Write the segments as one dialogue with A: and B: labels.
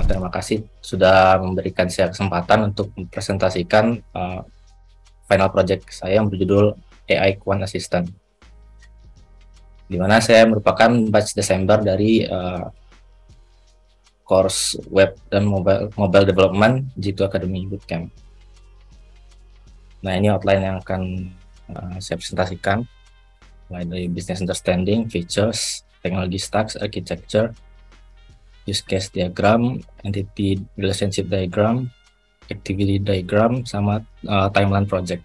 A: Terima kasih sudah memberikan saya kesempatan untuk mempresentasikan final project saya yang berjudul AI Quant Assistant, di mana saya merupakan batch Desember dari course web dan mobile development G2 Academy Bootcamp. Nah, ini outline yang akan saya presentasikan, mulai dari business understanding, features, technology stacks, architecture, use case diagram, entity relationship diagram, activity diagram, sama timeline project.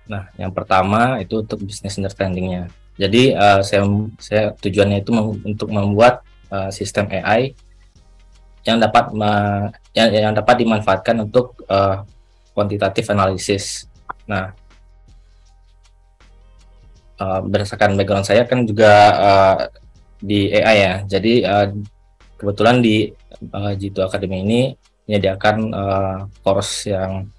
A: Nah, yang pertama itu untuk business understanding-nya. Jadi saya tujuannya itu untuk membuat sistem AI yang dapat dimanfaatkan untuk quantitative analysis. Nah, berdasarkan background saya kan juga di AI ya. Jadi kebetulan di G2 Academy ini menyediakan course yang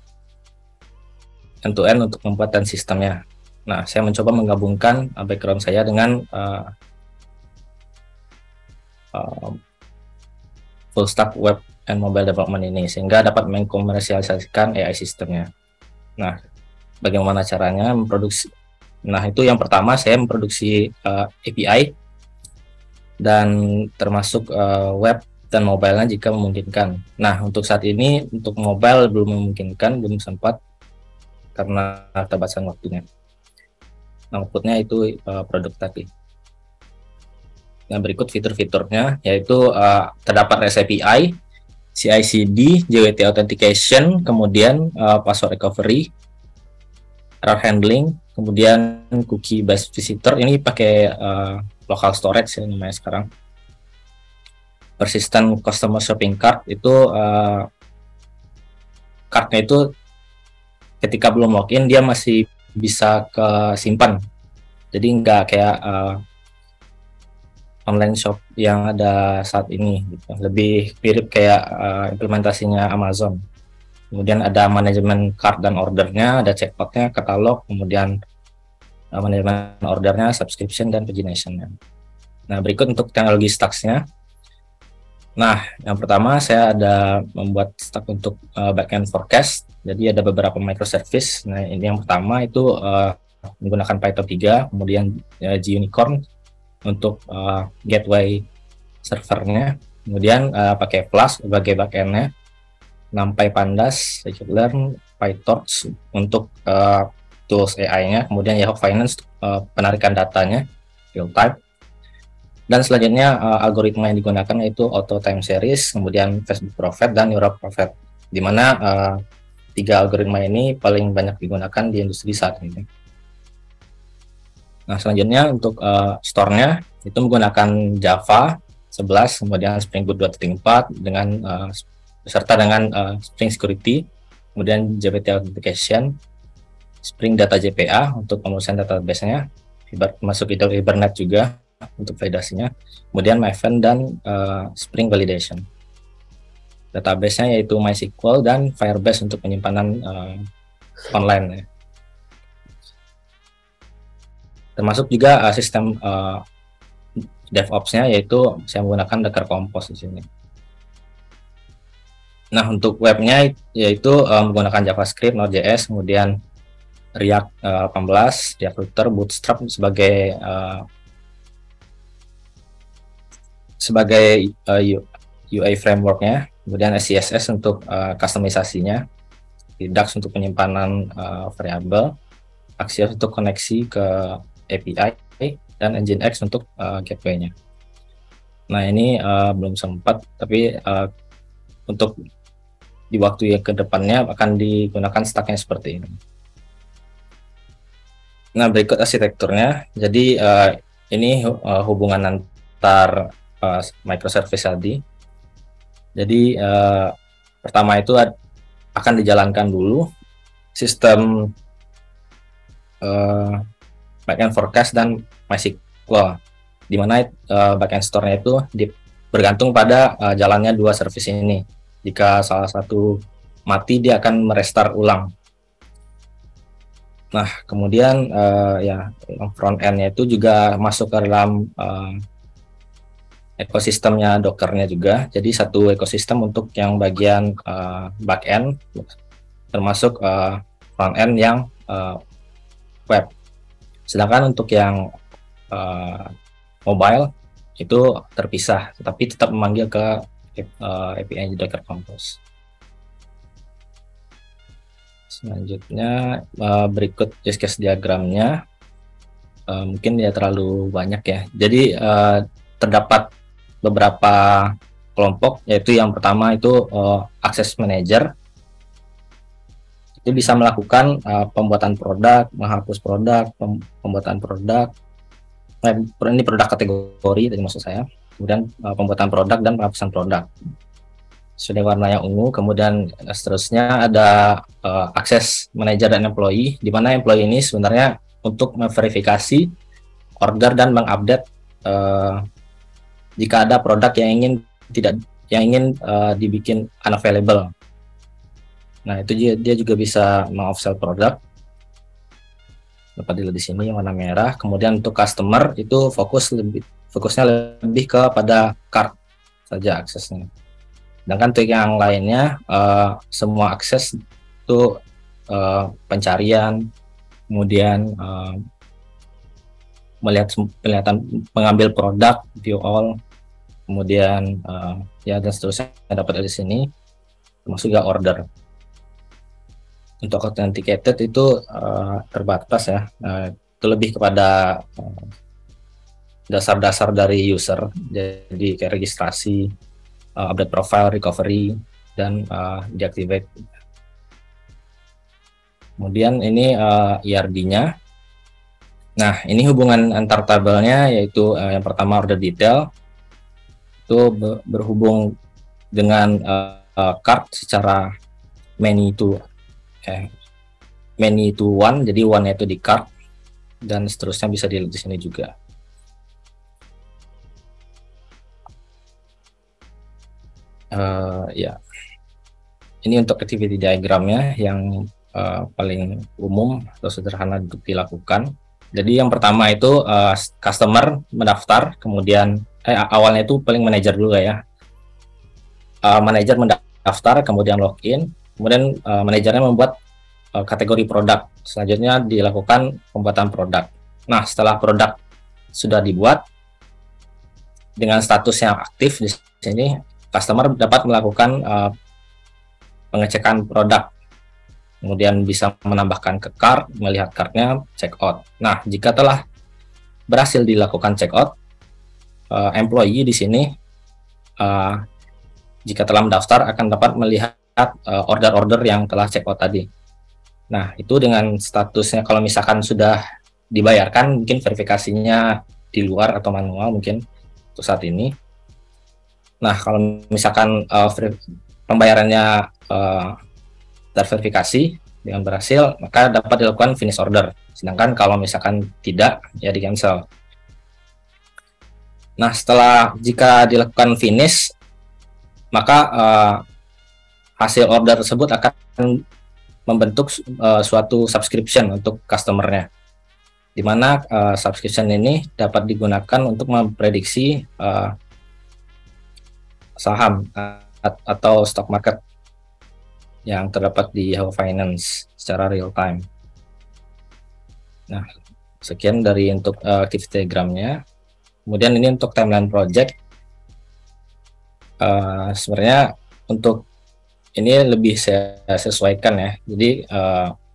A: end-to-end untuk pembuatan sistemnya. Nah, saya mencoba menggabungkan background saya dengan full stack web and mobile development ini, sehingga dapat mengkomersialisasikan AI sistemnya. Nah, bagaimana caranya memproduksi? Nah, itu yang pertama, saya memproduksi API dan termasuk web dan mobile-nya jika memungkinkan. Nah, untuk saat ini untuk mobile belum memungkinkan, belum sempat karena keterbatasan waktunya. Nah, outputnya itu produk tadi. Nah, berikut fitur-fiturnya, yaitu terdapat REST API, CI/CD, JWT authentication, kemudian password recovery, error handling, kemudian cookie based visitor. Ini pakai local storage ya namanya sekarang. Persistent customer shopping cart, itu cardnya itu ketika belum login dia masih bisa kesimpan, jadi nggak kayak online shop yang ada saat ini gitu. Lebih mirip kayak implementasinya Amazon. Kemudian ada manajemen cart dan ordernya, ada checkoutnya, katalog, kemudian manajemen ordernya, subscription, dan pagination-nya. Nah, berikut untuk teknologi stacks-nya. Nah, yang pertama saya ada membuat stack untuk backend forecast. Jadi ada beberapa microservice. Nah, ini yang pertama itu menggunakan Python 3, kemudian G-Unicorn untuk gateway servernya. Kemudian pakai Flask sebagai backend-nya, NumPy, Pandas, Scikit-learn, PyTorch untuk tools AI-nya, kemudian Yahoo Finance penarikan datanya real time. Dan selanjutnya algoritma yang digunakan yaitu auto time series, kemudian Facebook Prophet, dan Neural Prophet, di mana tiga algoritma ini paling banyak digunakan di industri saat ini. Nah, selanjutnya untuk store-nya itu menggunakan Java 11, kemudian Spring Boot 2.4 dengan beserta dengan Spring Security, kemudian JWT Authentication, Spring Data JPA untuk penulisan database-nya, masuk Hibernate juga untuk validasinya, kemudian Maven dan Spring Validation. Database-nya yaitu MySQL dan Firebase untuk penyimpanan online ya. Termasuk juga sistem DevOps-nya yaitu saya menggunakan Docker Compose di sini. Nah, untuk webnya yaitu menggunakan JavaScript, Node.js, kemudian React 18, React Router, Bootstrap sebagai UI framework-nya, kemudian CSS untuk customisasinya, Redux untuk penyimpanan variabel, Axios untuk koneksi ke API, dan Nginx untuk gateway-nya. Nah, ini belum sempat, tapi untuk di waktu yang kedepannya akan digunakan stack-nya seperti ini. Nah, berikut arsitekturnya. Jadi ini hubungan antar microservice tadi. Jadi pertama itu akan dijalankan dulu sistem backend forecast dan MySQL, di mana backend store-nya itu bergantung pada jalannya dua service ini. Jika salah satu mati, dia akan merestart ulang. Nah, kemudian ya front end-nya itu juga masuk ke dalam ekosistemnya Dockernya juga. Jadi satu ekosistem untuk yang bagian back end, termasuk front end yang web. Sedangkan untuk yang mobile itu terpisah, tetapi tetap memanggil ke API Docker Compose. Selanjutnya berikut use case diagramnya. Mungkin ya terlalu banyak ya. Jadi terdapat beberapa kelompok, yaitu yang pertama itu access manager. Itu bisa melakukan pembuatan produk, menghapus produk, pembuatan produk. Ini produk kategori tadi maksud saya. Kemudian pembuatan produk dan penghapusan produk. Sudah warnanya ungu. Kemudian seterusnya ada access manager dan employee, di mana employee ini sebenarnya untuk memverifikasi order dan mengupdate jika ada produk yang ingin dibikin unavailable. Nah, itu dia juga bisa meng-offsell produk. Dapat dilihat di sini yang warna merah. Kemudian untuk customer itu fokusnya lebih kepada card saja aksesnya. Sedangkan untuk yang lainnya semua akses itu pencarian, kemudian kelihatan mengambil produk, view all, kemudian ya dan seterusnya dapat dari sini, termasuk juga order. Untuk authenticated itu terbatas ya, itu lebih kepada dasar-dasar dari user, jadi kayak registrasi, update profile, recovery, dan deactivate. Kemudian ini ERD-nya. Nah, ini hubungan antar tabelnya, yaitu yang pertama order detail, itu berhubung dengan card secara many to one, jadi one itu di card, dan seterusnya bisa dilihat di sini juga. Ya, ini untuk activity diagramnya yang paling umum atau sederhana untuk dilakukan. Jadi yang pertama itu customer mendaftar, kemudian awalnya itu paling manajer dulu ya. Manajer mendaftar, kemudian login, kemudian manajernya membuat kategori produk. Selanjutnya dilakukan pembuatan produk. Nah, setelah produk sudah dibuat dengan status yang aktif di sini, customer dapat melakukan pengecekan produk. Kemudian bisa menambahkan ke cart, melihat cartnya, check out. Nah, jika telah berhasil dilakukan check out, employee di sini jika telah mendaftar akan dapat melihat order-order yang telah check out tadi. Nah, itu dengan statusnya, kalau misalkan sudah dibayarkan, mungkin verifikasinya di luar atau manual mungkin untuk saat ini. Nah, kalau misalkan pembayarannya terverifikasi dengan berhasil, maka dapat dilakukan finish order. Sedangkan kalau misalkan tidak, ya di cancel. Nah, jika dilakukan finish, maka hasil order tersebut akan membentuk suatu subscription untuk customernya, di mana subscription ini dapat digunakan untuk memprediksi saham atau stock market yang terdapat di Yahoo Finance secara real time. Nah, sekian dari untuk activity diagramnya. Kemudian ini untuk timeline project. Sebenarnya untuk ini lebih saya sesuaikan ya. Jadi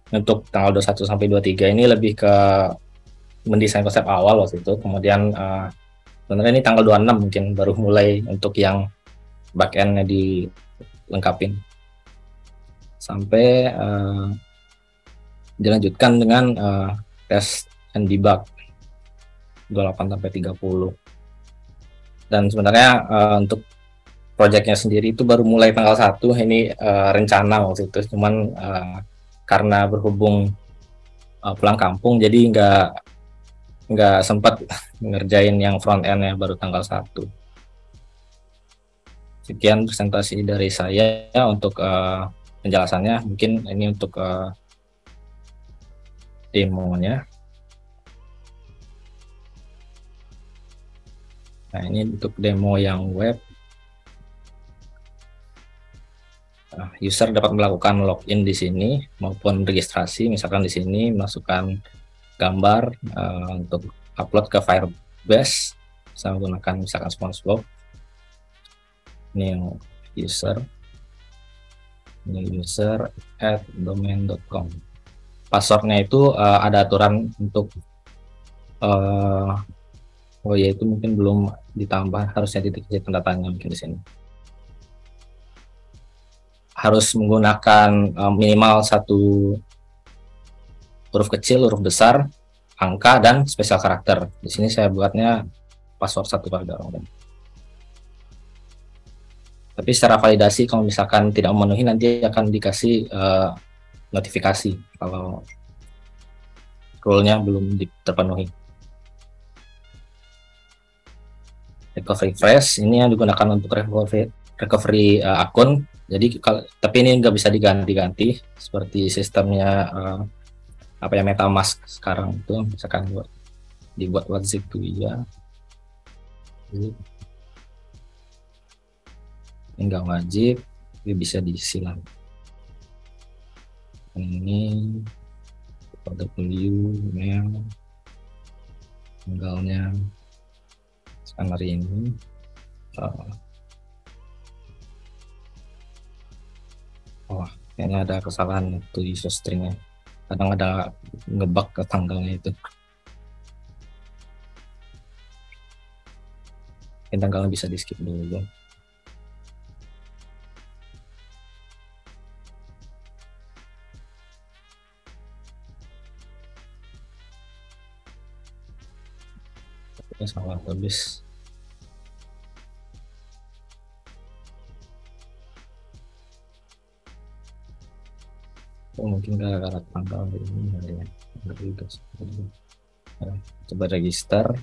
A: untuk tanggal 21 sampai 23 ini lebih ke mendesain konsep awal waktu itu. Kemudian sebenarnya ini tanggal 26 mungkin baru mulai untuk yang back end-nya dilengkapin. Sampai dilanjutkan dengan test and debug 28 sampai 30. Dan sebenarnya untuk projectnya sendiri itu baru mulai tanggal 1, ini rencana waktu itu, cuman karena berhubung pulang kampung jadi nggak sempat ngerjain yang front end-nya, baru tanggal 1. Sekian presentasi dari saya untuk penjelasannya. Mungkin ini untuk demonya. Nah, ini untuk demo yang web. Nah, user dapat melakukan login di sini maupun registrasi. Misalkan di sini masukkan gambar untuk upload ke Firebase, saya menggunakan misalkan SpongeBob. Ini yang user, ini user @domain.com. Passwordnya itu ada aturan untuk oh ya, itu mungkin belum ditambah, harusnya titik tanda tanya mungkin di sini. Harus menggunakan minimal 1 huruf kecil, huruf besar, angka, dan spesial karakter. Di sini saya buatnya password 1 karakter. Tapi secara validasi, kalau misalkan tidak memenuhi, nanti akan dikasih notifikasi kalau rule-nya belum terpenuhi. Recovery phrase ini yang digunakan untuk recovery akun. Jadi tapi ini nggak bisa diganti-ganti seperti sistemnya apa ya, MetaMask sekarang itu, misalkan dibuat wazip tuh ya. Ini nggak wajib, tapi bisa disilang. Ini mail, tanggalnya hari ini. Oh, kayaknya ada kesalahan tuh user stringnya. Kadang ada ngebug ke tanggalnya itu. Mungkin tanggalnya bisa di skip dulu. Salah habis. Oh, mungkin gara-gara tanggal ini ya. Coba register.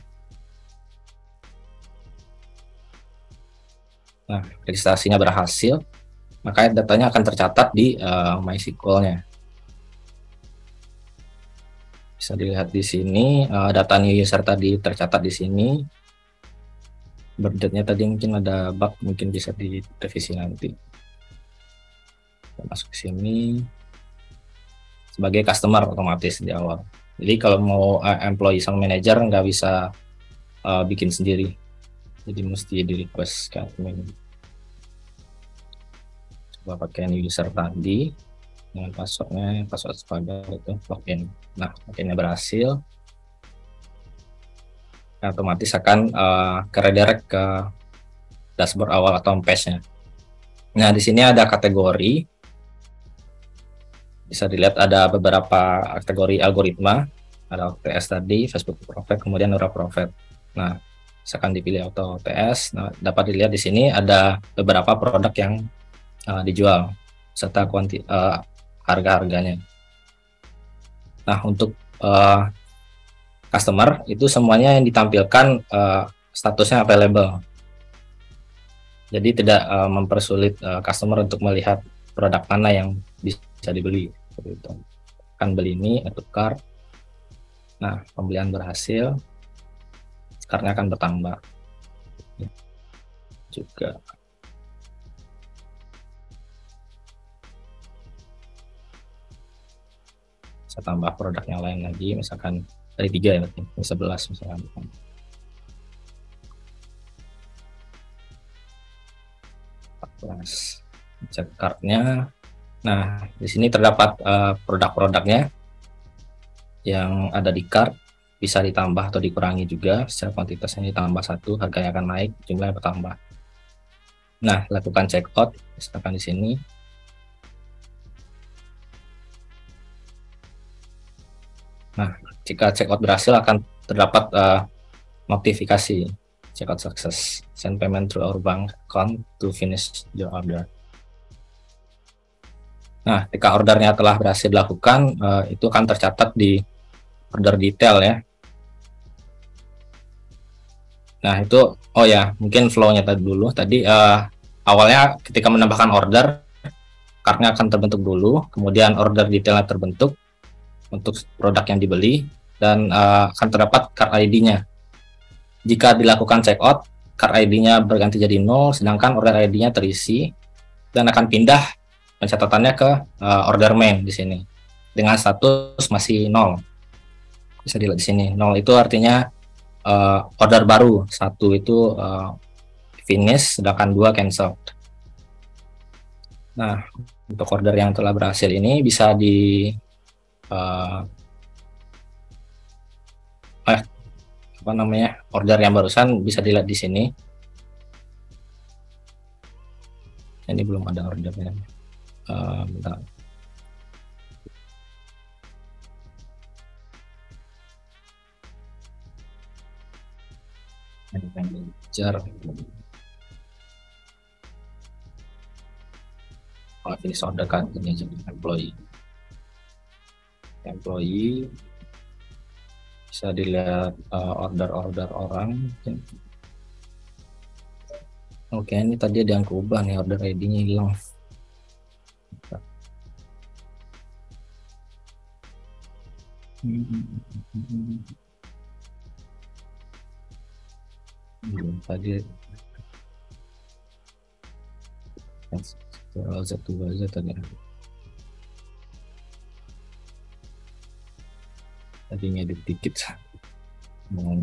A: Nah, registrasinya berhasil, maka datanya akan tercatat di MySQL-nya. Bisa dilihat di sini, data new user tadi tercatat di sini. Birth-date-nya tadi mungkin ada bug, mungkin bisa direvisi nanti. Kita masuk ke sini sebagai customer otomatis di awal. Jadi kalau mau employee sama manager nggak bisa bikin sendiri, jadi mesti di request ke admin. Coba pakai new user tadi dengan passwordnya, password sebagai itu login. Nah, loginnya berhasil, otomatis akan ke redirect ke dashboard awal atau page-nya. Nah, di sini ada kategori, bisa dilihat ada beberapa kategori algoritma, ada OTS tadi, Facebook Profit, kemudian Neuro Profit. Nah, misalkan dipilih Auto OTS, nah, dapat dilihat di sini ada beberapa produk yang dijual serta harga-harganya. Nah, untuk customer itu semuanya yang ditampilkan statusnya available. Jadi tidak mempersulit customer untuk melihat produk mana yang bisa dibeli. Itu akan beli ini atau cart. Nah, pembelian berhasil, karena akan bertambah juga. Saya tambah produk yang lain lagi, misalkan dari 3 ya, 11 misalkan. Cek kartnya. Nah, di sini terdapat produk-produknya yang ada di cart, bisa ditambah atau dikurangi juga. Secara kuantitasnya ditambah 1, harganya akan naik, jumlahnya bertambah. Nah, lakukan check out, misalkan di sini. Nah, jika check out berhasil akan terdapat notifikasi check out success, send payment through our bank account to finish your order. Nah, ketika ordernya telah berhasil dilakukan, itu akan tercatat di order detail ya. Nah, itu oh ya, mungkin flow-nya tadi dulu. Tadi awalnya ketika menambahkan order, kartnya akan terbentuk dulu, kemudian order detailnya terbentuk untuk produk yang dibeli, dan akan terdapat card ID-nya. Jika dilakukan check out, card ID-nya berganti jadi 0, sedangkan order ID-nya terisi, dan akan pindah pencatatannya ke order main di sini dengan status masih 0. Bisa dilihat di sini. 0 itu artinya order baru, 1 itu finish, sedangkan 2 cancel. Nah, untuk order yang telah berhasil ini bisa di order yang barusan bisa dilihat di sini. Ini belum ada ordernya. Bentar. Manager. Finish order kan ini jadi employee bisa dilihat order orang. Oke, ini tadi ada yang keubah nih, order ID-nya hilang. Tadi satu aja tadi. Tadi ngedit dikit, mau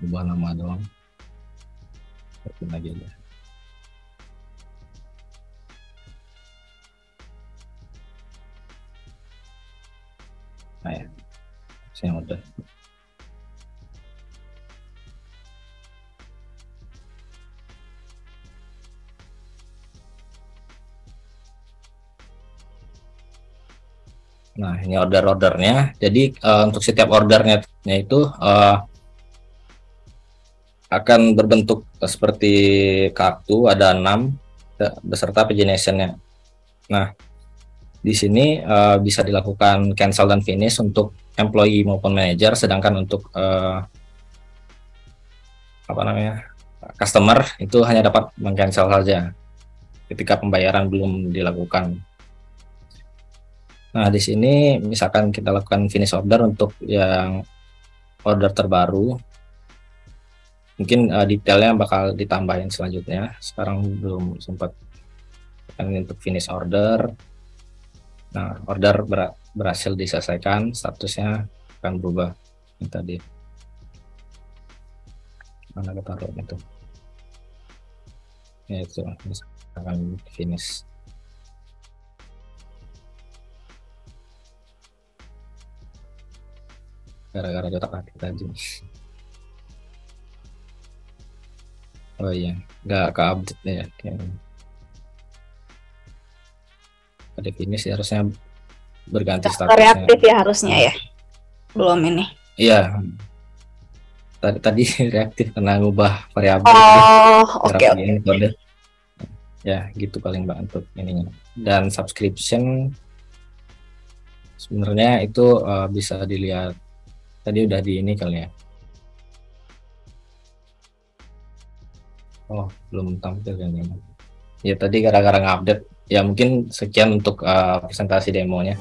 A: ubah nama doang. Bikin lagi aja. Nah ya, saya udah. Nah, ini ordernya. Jadi untuk setiap ordernya itu akan berbentuk seperti kartu, ada 6 beserta pagination-nya. Nah, di sini bisa dilakukan cancel dan finish untuk employee maupun manager, sedangkan untuk customer itu hanya dapat meng-cancel saja ketika pembayaran belum dilakukan. Nah, di sini misalkan kita lakukan finish order untuk yang order terbaru, mungkin detailnya bakal ditambahin selanjutnya. Sekarang belum sempat untuk finish order. Nah, order berhasil diselesaikan, statusnya akan berubah. Ini tadi mana ketaruh itu? Ya itu akan finish. Gara-gara otak atik tadi. Oh iya, nggak ke update ya. Ada finish ya, harusnya berganti statusnya.
B: Reaktif ya harusnya ya. Belum ini.
A: Iya. Tadi reaktif karena ngubah variabel.
B: Oh, oke.
A: Ya, gitu paling Mbak untuk ininya. Dan subscription sebenarnya itu bisa dilihat. Tadi udah di ini kali ya. Oh, belum tampil kan ini. Ya tadi gara-gara ngupdate. Ya mungkin sekian untuk presentasi demonya.